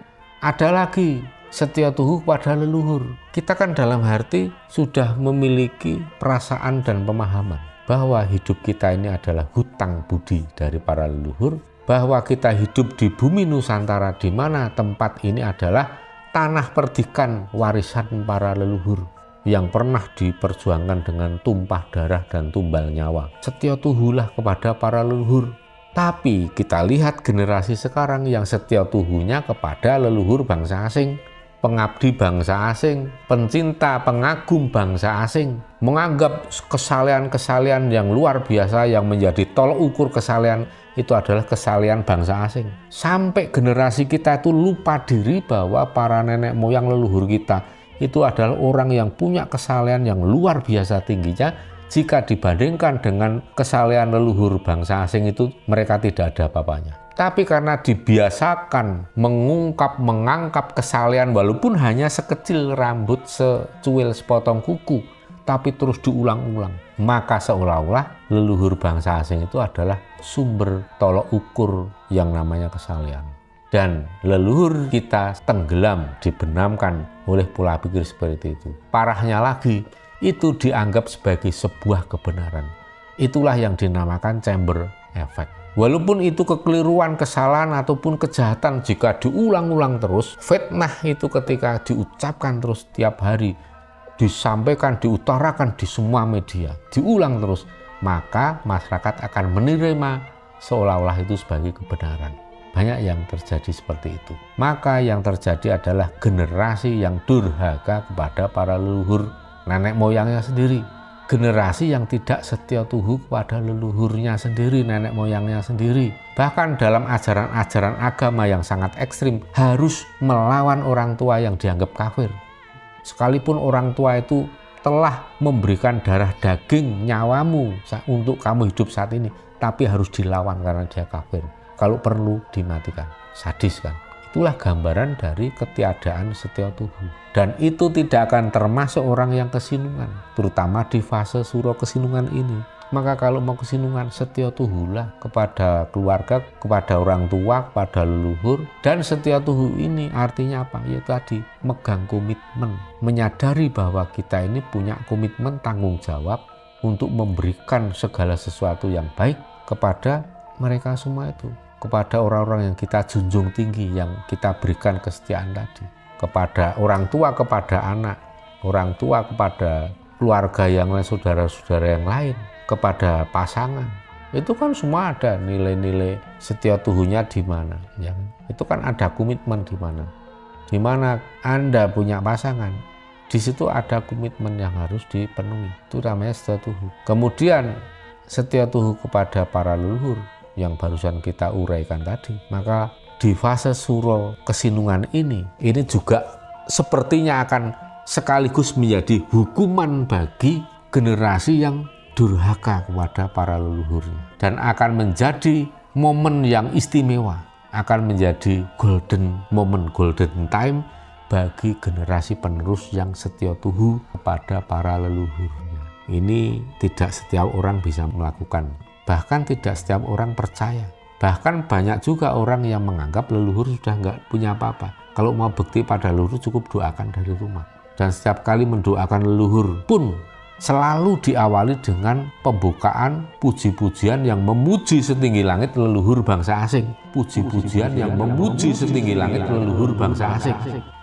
A: Ada lagi setia tuhu pada leluhur. Kita kan dalam hati sudah memiliki perasaan dan pemahaman bahwa hidup kita ini adalah hutang budi dari para leluhur, bahwa kita hidup di bumi Nusantara di mana tempat ini adalah tanah perdikan warisan para leluhur yang pernah diperjuangkan dengan tumpah darah dan tumbal nyawa. Setia tuhulah kepada para leluhur. Tapi kita lihat generasi sekarang yang setia tuhunya kepada leluhur bangsa asing, pengabdi bangsa asing, pencinta, pengagum bangsa asing, menganggap kesalehan-kesalehan yang luar biasa yang menjadi tolok ukur kesalehan itu adalah kesalehan bangsa asing. Sampai generasi kita itu lupa diri bahwa para nenek moyang leluhur kita itu adalah orang yang punya kesalehan yang luar biasa tingginya. Jika dibandingkan dengan kesalehan leluhur bangsa asing itu, mereka tidak ada apa-apanya. Tapi karena dibiasakan mengangkap kesalehan walaupun hanya sekecil rambut, secuil sepotong kuku, tapi terus diulang-ulang, maka seolah-olah leluhur bangsa asing itu adalah sumber tolok ukur yang namanya kesalehan. Dan leluhur kita tenggelam, dibenamkan oleh pola pikir seperti itu. Parahnya lagi, itu dianggap sebagai sebuah kebenaran. Itulah yang dinamakan chamber effect. Walaupun itu kekeliruan, kesalahan, ataupun kejahatan, jika diulang-ulang terus, fitnah itu ketika diucapkan terus tiap hari, disampaikan, diutarakan di semua media, diulang terus, maka masyarakat akan menerima seolah-olah itu sebagai kebenaran. Banyak yang terjadi seperti itu. Maka yang terjadi adalah generasi yang durhaka kepada para leluhur nenek moyangnya sendiri. Generasi yang tidak setia tuhu kepada leluhurnya sendiri, nenek moyangnya sendiri. Bahkan dalam ajaran-ajaran agama yang sangat ekstrim, harus melawan orang tua yang dianggap kafir. Sekalipun orang tua itu telah memberikan darah daging nyawamu untuk kamu hidup saat ini, tapi harus dilawan karena dia kafir. Kalau perlu dimatikan. Sadis kan? Itulah gambaran dari ketiadaan setia tuhu. Dan itu tidak akan termasuk orang yang kesinungan, terutama di fase suro kesinungan ini. Maka kalau mau kesinungan, setia tuhulah kepada keluarga, kepada orang tua, kepada leluhur. Dan setia tuhu ini artinya apa? Ya tadi, megang komitmen. Menyadari bahwa kita ini punya komitmen tanggung jawab untuk memberikan segala sesuatu yang baik kepada mereka semua itu. Kepada orang-orang yang kita junjung tinggi, yang kita berikan kesetiaan tadi. Kepada orang tua, kepada anak. Orang tua kepada keluarga yang lain, saudara-saudara yang lain. Kepada pasangan. Itu kan semua ada nilai-nilai setia tuhunya di mana. Ya. Itu kan ada komitmen di mana. Di mana Anda punya pasangan, di situ ada komitmen yang harus dipenuhi. Itu namanya setia tuhu. Kemudian setia tuhu kepada para leluhur yang barusan kita uraikan tadi. Maka di fase suro kesinungan ini juga sepertinya akan sekaligus menjadi hukuman bagi generasi yang durhaka kepada para leluhurnya, dan akan menjadi momen yang istimewa, akan menjadi golden moment, golden time bagi generasi penerus yang setia tuhu kepada para leluhurnya. Ini tidak setiap orang bisa melakukan. Bahkan tidak setiap orang percaya. Bahkan banyak juga orang yang menganggap leluhur sudah nggak punya apa-apa. Kalau mau bekti pada leluhur cukup doakan dari rumah. Dan setiap kali mendoakan leluhur pun selalu diawali dengan pembukaan puji-pujian yang memuji setinggi langit leluhur bangsa asing. Puji-pujian yang memuji setinggi langit leluhur bangsa asing.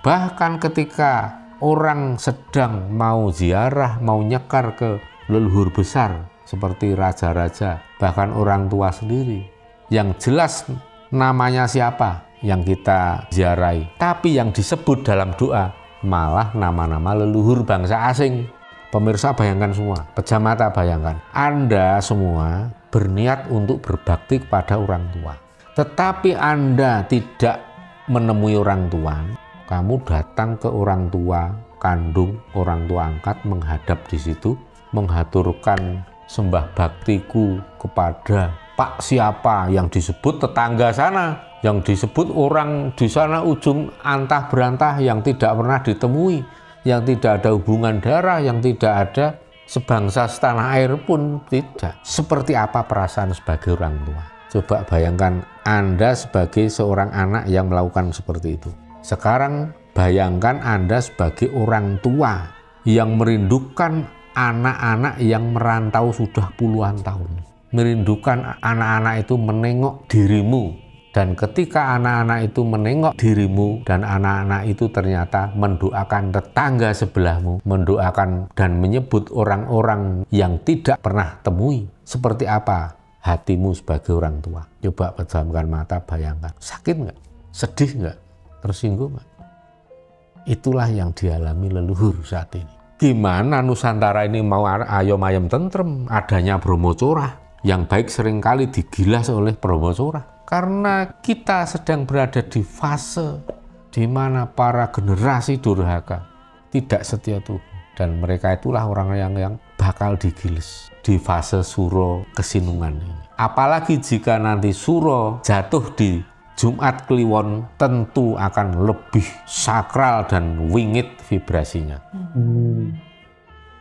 A: Bahkan ketika orang sedang mau ziarah, mau nyekar ke leluhur besar, seperti raja-raja, bahkan orang tua sendiri, yang jelas namanya siapa yang kita ziarahi, tapi yang disebut dalam doa malah nama-nama leluhur bangsa asing. Pemirsa bayangkan semua, pejam mata bayangkan, Anda semua berniat untuk berbakti kepada orang tua, tetapi Anda tidak menemui orang tua. Kamu datang ke orang tua kandung, orang tua angkat, menghadap di situ, menghaturkan sembah baktiku kepada Pak siapa yang disebut tetangga sana, yang disebut orang di sana ujung antah berantah, yang tidak pernah ditemui, yang tidak ada hubungan darah, yang tidak ada sebangsa setanah air pun tidak. Seperti apa perasaan sebagai orang tua? Coba bayangkan Anda sebagai seorang anak yang melakukan seperti itu. Sekarang bayangkan Anda sebagai orang tua yang merindukan anak-anak yang merantau sudah puluhan tahun. Merindukan anak-anak itu menengok dirimu. Dan ketika anak-anak itu menengok dirimu dan anak-anak itu ternyata mendoakan tetangga sebelahmu, mendoakan dan menyebut orang-orang yang tidak pernah temui, seperti apa hatimu sebagai orang tua? Coba pejamkan mata, bayangkan. Sakit nggak? Sedih nggak? Tersinggung nggak? Itulah yang dialami leluhur saat ini. Gimana Nusantara ini mau ayom ayem tentrem, adanya Brahmacora yang baik seringkali digilas oleh Brahmacora. Karena kita sedang berada di fase di mana para generasi durhaka tidak setia tuhu. Dan mereka itulah orang yang bakal digiles di fase suro kesinungan ini. Apalagi jika nanti suro jatuh di Jumat Kliwon, tentu akan lebih sakral dan wingit vibrasinya.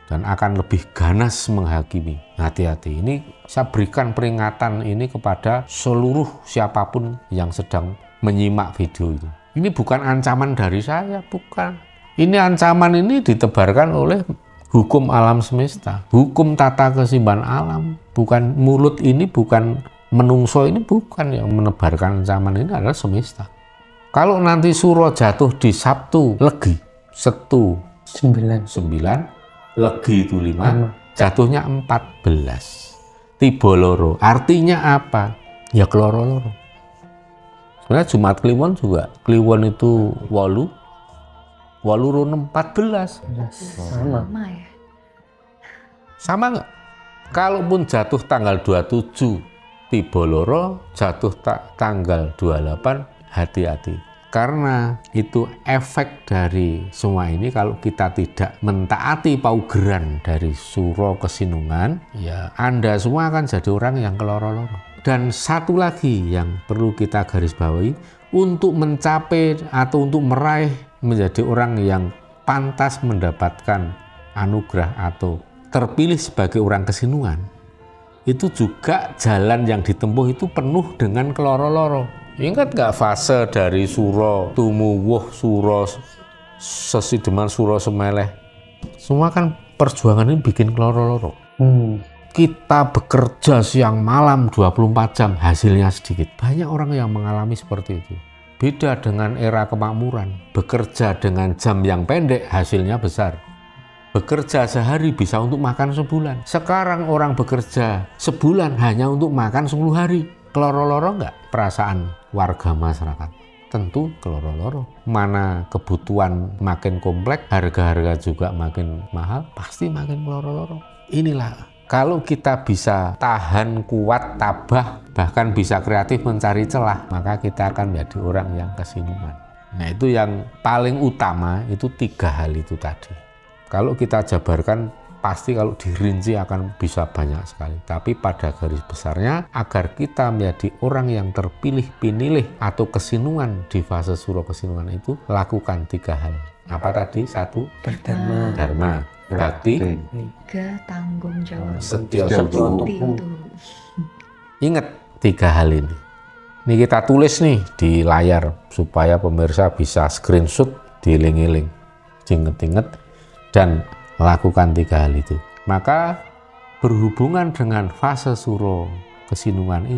A: Dan akan lebih ganas menghakimi. Hati-hati, ini saya berikan peringatan ini kepada seluruh siapapun yang sedang menyimak video ini. Ini bukan ancaman dari saya, bukan. Ini ancaman ini ditebarkan oleh hukum alam semesta, hukum tata keseimbangan alam. Bukan mulut ini, bukan menungso ini bukan yang menebarkan ancaman, ini adalah semesta. Kalau nanti suro jatuh di Sabtu, Legi, Setu 9, Legi itu 5, jatuhnya 14. Tiba loro, artinya apa? Ya keloro-loro. Sebenarnya Jumat Kliwon juga, Kliwon itu 8, 8 runem 14.
B: Sama ya.
A: Sama nggak? Kalaupun jatuh tanggal 27, tiba loro, jatuh tanggal 28, hati-hati. Karena itu efek dari semua ini, kalau kita tidak mentaati paugeran dari suro kesinungan, ya Anda semua akan jadi orang yang keloro-loro. Dan satu lagi yang perlu kita garis bawahi, untuk mencapai atau untuk meraih menjadi orang yang pantas mendapatkan anugerah atau terpilih sebagai orang kesinungan, itu juga jalan yang ditempuh itu penuh dengan keloro-loro. Ingat nggak fase dari suro tumuwuh, suro sesideman, suro semeleh? Semua kan perjuangan ini bikin keloro-loro. Kita bekerja siang malam 24 jam, hasilnya sedikit. Banyak orang yang mengalami seperti itu. Beda dengan era kemakmuran. Bekerja dengan jam yang pendek, hasilnya besar. Bekerja sehari bisa untuk makan sebulan. Sekarang orang bekerja sebulan hanya untuk makan 10 hari. Keloro-loro nggak perasaan warga masyarakat? Tentu keloro-loro. Mana kebutuhan makin kompleks, harga-harga juga makin mahal, pasti makin keloro-loro. Inilah, kalau kita bisa tahan, kuat, tabah, bahkan bisa kreatif mencari celah, maka kita akan menjadi orang yang kesinungan. Nah, itu yang paling utama, itu 3 hal itu tadi. Kalau kita jabarkan, pasti kalau dirinci akan bisa banyak sekali. Tapi pada garis besarnya, agar kita menjadi orang yang terpilih, pinilih, atau kesinungan di fase suro kesinungan itu, lakukan 3 hal. Apa tadi? 1,
D: Berdharma.
A: Dharma. Bakti.
B: 3, tanggung jawab.
A: Setia
B: Seperti
A: Sepuh.
B: itu.
A: Ingat 3 hal ini. Ini kita tulis nih di layar supaya pemirsa bisa screenshot, dieling-eling, inget-inget, dan lakukan 3 hal itu. Maka berhubungan dengan fase suro kesinungan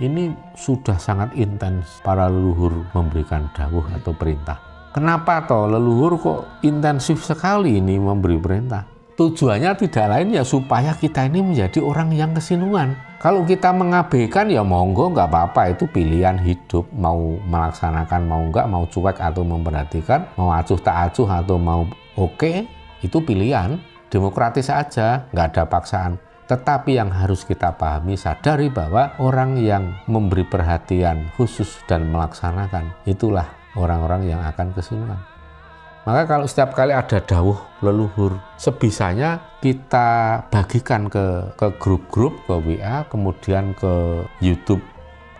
A: ini sudah sangat intens para leluhur memberikan dawuh atau perintah. Kenapa toh leluhur kok intensif sekali ini memberi perintah? Tujuannya tidak lain ya supaya kita ini menjadi orang yang kesinungan. Kalau kita mengabaikan ya monggo, nggak apa-apa, itu pilihan hidup. Mau melaksanakan, mau nggak, mau cuek atau memperhatikan, mau acuh tak acuh atau mau oke, itu pilihan, demokratis saja, nggak ada paksaan. Tetapi yang harus kita pahami, sadari bahwa orang yang memberi perhatian khusus dan melaksanakan, itulah orang-orang yang akan kesinungan. Maka kalau setiap kali ada dawuh leluhur, sebisanya kita bagikan ke grup-grup, ke WA, kemudian ke YouTube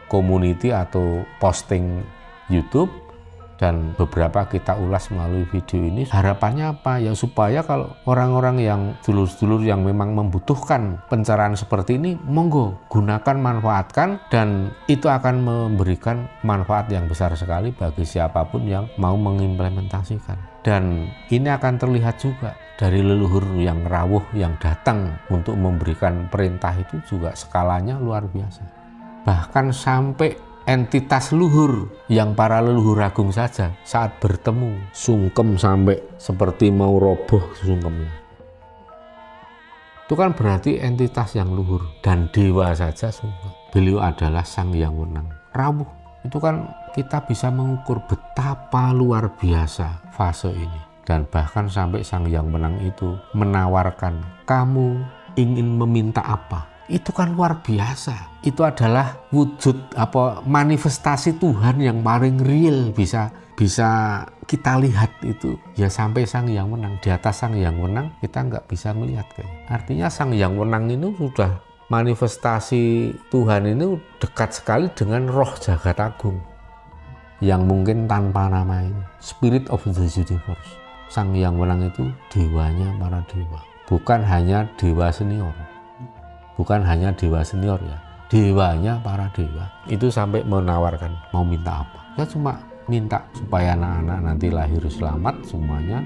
A: community atau posting YouTube, dan beberapa kita ulas melalui video ini. Harapannya apa? Ya supaya kalau orang-orang yang dulur-dulur yang memang membutuhkan pencerahan seperti ini, monggo gunakan, manfaatkan, dan itu akan memberikan manfaat yang besar sekali bagi siapapun yang mau mengimplementasikan. Dan ini akan terlihat juga dari leluhur yang rawuh yang datang untuk memberikan perintah itu juga skalanya luar biasa. Bahkan sampai entitas luhur yang para leluhur agung saja saat bertemu sungkem sampai seperti mau roboh sungkemnya. Itu kan berarti entitas yang luhur, dan dewa saja sungkem. Beliau adalah Sang Yang Wenang. Rawuh. Itu kan kita bisa mengukur betapa luar biasa fase ini. Dan bahkan sampai Sang Yang Wenang itu menawarkan, kamu ingin meminta apa? Itu kan luar biasa. Itu adalah wujud manifestasi Tuhan yang paling real bisa kita lihat itu. Ya sampai Sang Yang Wenang, di atas Sang Yang Wenang kita nggak bisa melihat kayaknya. Artinya Sang Yang Wenang ini sudah manifestasi Tuhan ini dekat sekali dengan roh jagat agung yang mungkin tanpa nama ini, Spirit of the Universe. Sang Yang Wenang itu dewanya para dewa, bukan hanya dewa senior. Bukan hanya dewa senior ya, dewanya para dewa. Itu sampai menawarkan mau minta apa. Ya cuma minta supaya anak-anak nanti lahir selamat semuanya.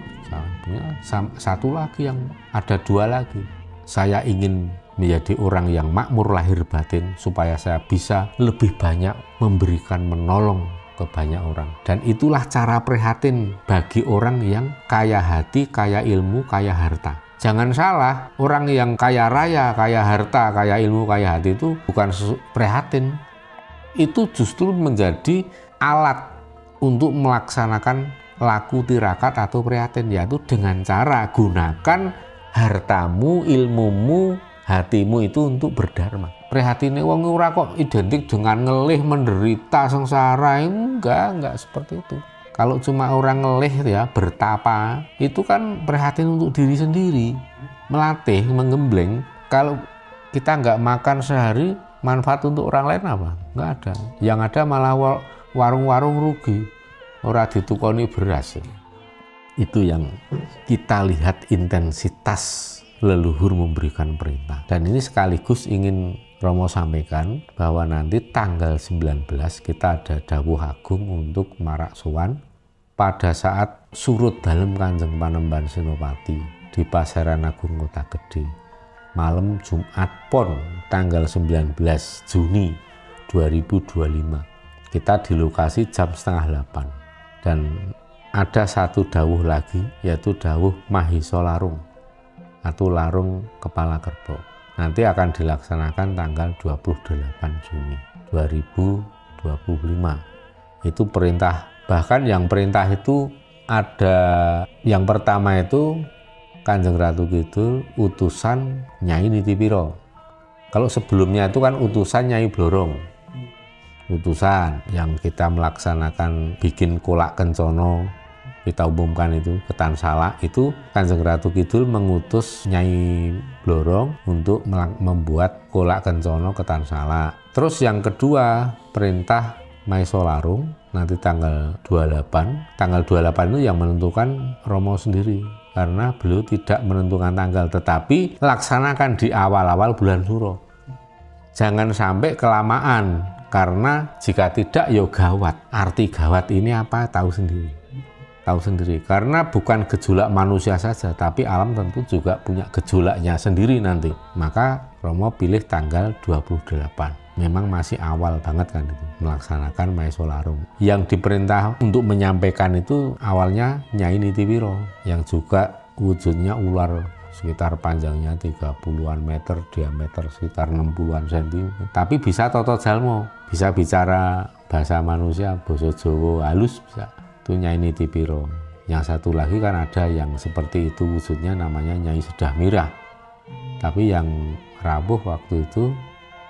A: Satu lagi yang ada 2 lagi. Saya ingin menjadi orang yang makmur lahir batin, supaya saya bisa lebih banyak memberikan, menolong ke banyak orang. Dan itulah cara prihatin bagi orang yang kaya hati, kaya ilmu, kaya harta. Jangan salah, orang yang kaya raya, kaya harta, kaya ilmu, kaya hati itu bukan prihatin. Itu justru menjadi alat untuk melaksanakan laku tirakat atau prihatin, yaitu dengan cara gunakan hartamu, ilmumu, hatimu itu untuk berdharma. Prihatine wong ora kok identik dengan ngelih, menderita, sengsara. Enggak seperti itu. Kalau cuma orang ngelih ya, bertapa, itu kan prihatin untuk diri sendiri. Melatih, menggembleng. Kalau kita nggak makan sehari, manfaat untuk orang lain apa? Nggak ada. Yang ada malah warung-warung rugi. Ora ditukoni beras. Itu yang kita lihat intensitas leluhur memberikan perintah. Dan ini sekaligus ingin Romo sampaikan bahwa nanti tanggal 19 kita ada dawuh agung untuk marak sowan pada saat surut dalem Kanjeng Panembahan Senopati di Pasaran Agung Kota Gede. Malam Jumat Pon tanggal 19 Juni 2025. Kita di lokasi jam 7:30. Dan ada satu dawuh lagi, yaitu dawuh Mahisa Larung atau Larung Kepala Kerbau. Nanti akan dilaksanakan tanggal 28 Juni 2025. Itu perintah, bahkan yang perintah itu ada yang pertama itu Kanjeng Ratu Kidul utusan Nyai Nitipiro. Kalau sebelumnya itu kan utusan Nyai Blorong. Utusan yang kita melaksanakan bikin kolak kencono, kita umumkan itu ketan salak, itu Kanjeng Ratu Kidul mengutus Nyai Blorong untuk membuat kolak kencono ketan salak. Terus yang kedua perintah Mahisa Larung nanti tanggal 28. Tanggal 28 itu yang menentukan Romo sendiri, karena beliau tidak menentukan tanggal, tetapi laksanakan di awal-awal bulan Suro. Jangan sampai kelamaan. Karena jika tidak ya gawat. Arti gawat ini apa? Tahu sendiri. Tahu sendiri. Karena bukan gejolak manusia saja, tapi alam tentu juga punya gejolaknya sendiri nanti. Maka Romo pilih tanggal 28. Memang masih awal banget kan itu melaksanakan Mahisa Larung. Yang diperintah untuk menyampaikan itu awalnya Nyai Nitipiro, yang juga wujudnya ular sekitar panjangnya 30-an meter, diameter sekitar 60-an cm. Tapi bisa toto jalmo, bisa bicara bahasa manusia, basa Jawa halus bisa. Itu Nyai Nitipiro. Yang satu lagi kan ada yang seperti itu wujudnya, namanya Nyai Sedah Mirah. Tapi yang rawuh waktu itu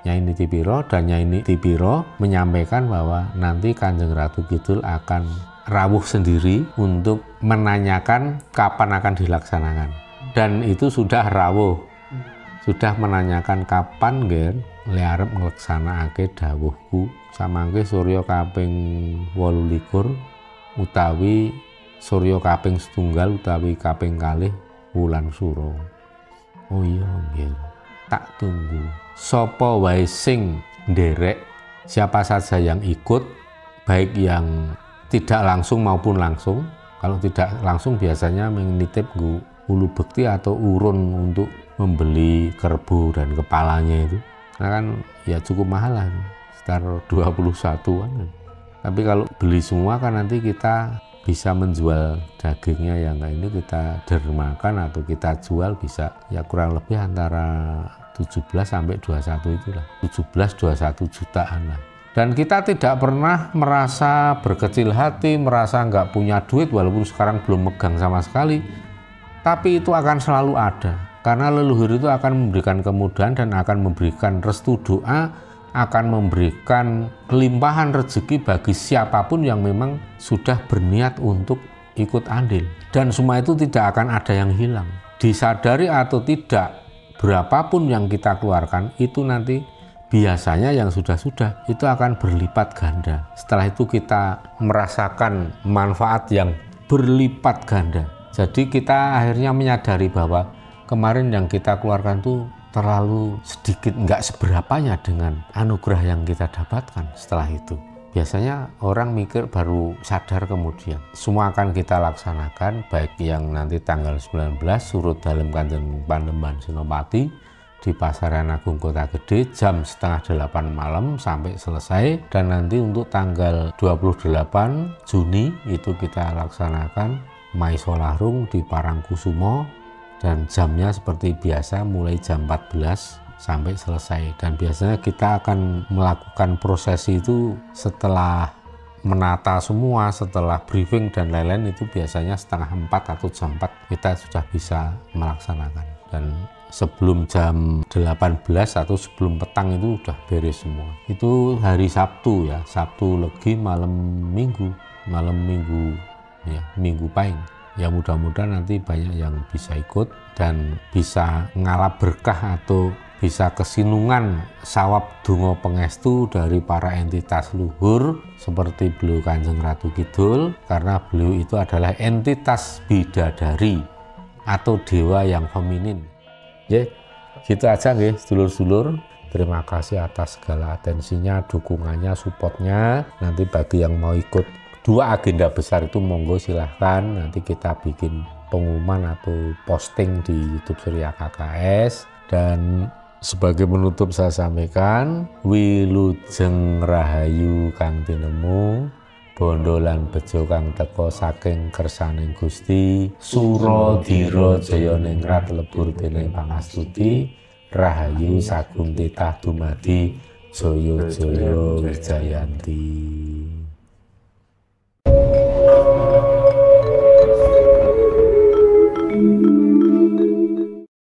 A: Nyai Nitipiro, dan Nyai Nitipiro menyampaikan bahwa nanti Kanjeng Ratu Kidul akan rawuh sendiri untuk menanyakan kapan akan dilaksanakan. Dan itu sudah rawuh, sudah menanyakan kapan ger arep ngleksanakake dawuhku samangke surya kaping 28 utawi surya kaping 1 utawi kaping 2 wulan Suro. Oh iya nggih, tak tunggu. Sapa wae sing nderek, siapa saja yang ikut, baik yang tidak langsung maupun langsung. Kalau tidak langsung biasanya menitip ulu bekti atau urun untuk membeli kerbau dan kepalanya itu. Nah kan ya cukup mahal lah, sekitar 21-an. Tapi kalau beli semua kan nanti kita bisa menjual dagingnya yang ini, kita dermakan atau kita jual bisa ya kurang lebih antara 17 sampai 21 itulah. 17-21 jutaan lah. Dan kita tidak pernah merasa berkecil hati, merasa nggak punya duit walaupun sekarang belum megang sama sekali. Tapi itu akan selalu ada, karena leluhur itu akan memberikan kemudahan dan akan memberikan restu doa, akan memberikan limpahan rezeki bagi siapapun yang memang sudah berniat untuk ikut andil. Dan semua itu tidak akan ada yang hilang. Disadari atau tidak, berapapun yang kita keluarkan itu nanti biasanya yang sudah-sudah itu akan berlipat ganda. Setelah itu kita merasakan manfaat yang berlipat ganda. Jadi kita akhirnya menyadari bahwa kemarin yang kita keluarkan itu terlalu sedikit, nggak seberapanya dengan anugerah yang kita dapatkan setelah itu. Biasanya orang mikir baru sadar kemudian. Semua akan kita laksanakan, baik yang nanti tanggal 19 surut dalem Kanjeng Panembahan Senopati, di Pasaran Agung Kota Gede jam 7:30 malam sampai selesai. Dan nanti untuk tanggal 28 Juni itu kita laksanakan Maisolarung di Parangkusumo, dan jamnya seperti biasa mulai jam 14 sampai selesai. Dan biasanya kita akan melakukan prosesi itu setelah menata semua, setelah briefing dan lain-lain, itu biasanya 3:30 atau jam 4 kita sudah bisa melaksanakan. Dan sebelum jam 18 atau sebelum petang itu udah beres semua. Itu hari Sabtu ya, Sabtu Legi malam Minggu ya, Minggu Pahing. Ya mudah-mudahan nanti banyak yang bisa ikut dan bisa ngalap berkah atau bisa kesinungan sawab donga pangestu dari para entitas luhur seperti beliau Kanjeng Ratu Kidul, karena beliau itu adalah entitas bidadari atau dewa yang feminin. Ya, gitu aja nggih sedulur-sedulur. Terima kasih atas segala atensinya, dukungannya, supportnya. Nanti bagi yang mau ikut 2 agenda besar itu monggo silahkan, nanti kita bikin pengumuman atau posting di YouTube Surya KKS. Dan sebagai penutup saya sampaikan, wilujeng rahayu kang tinemu, bondo lan bejo kang teka saking kersaning Gusti, Suradira jaya ningrat lebur dening pangastuti, rahayu sagung titah dumadi, jaya jaya wijayanti.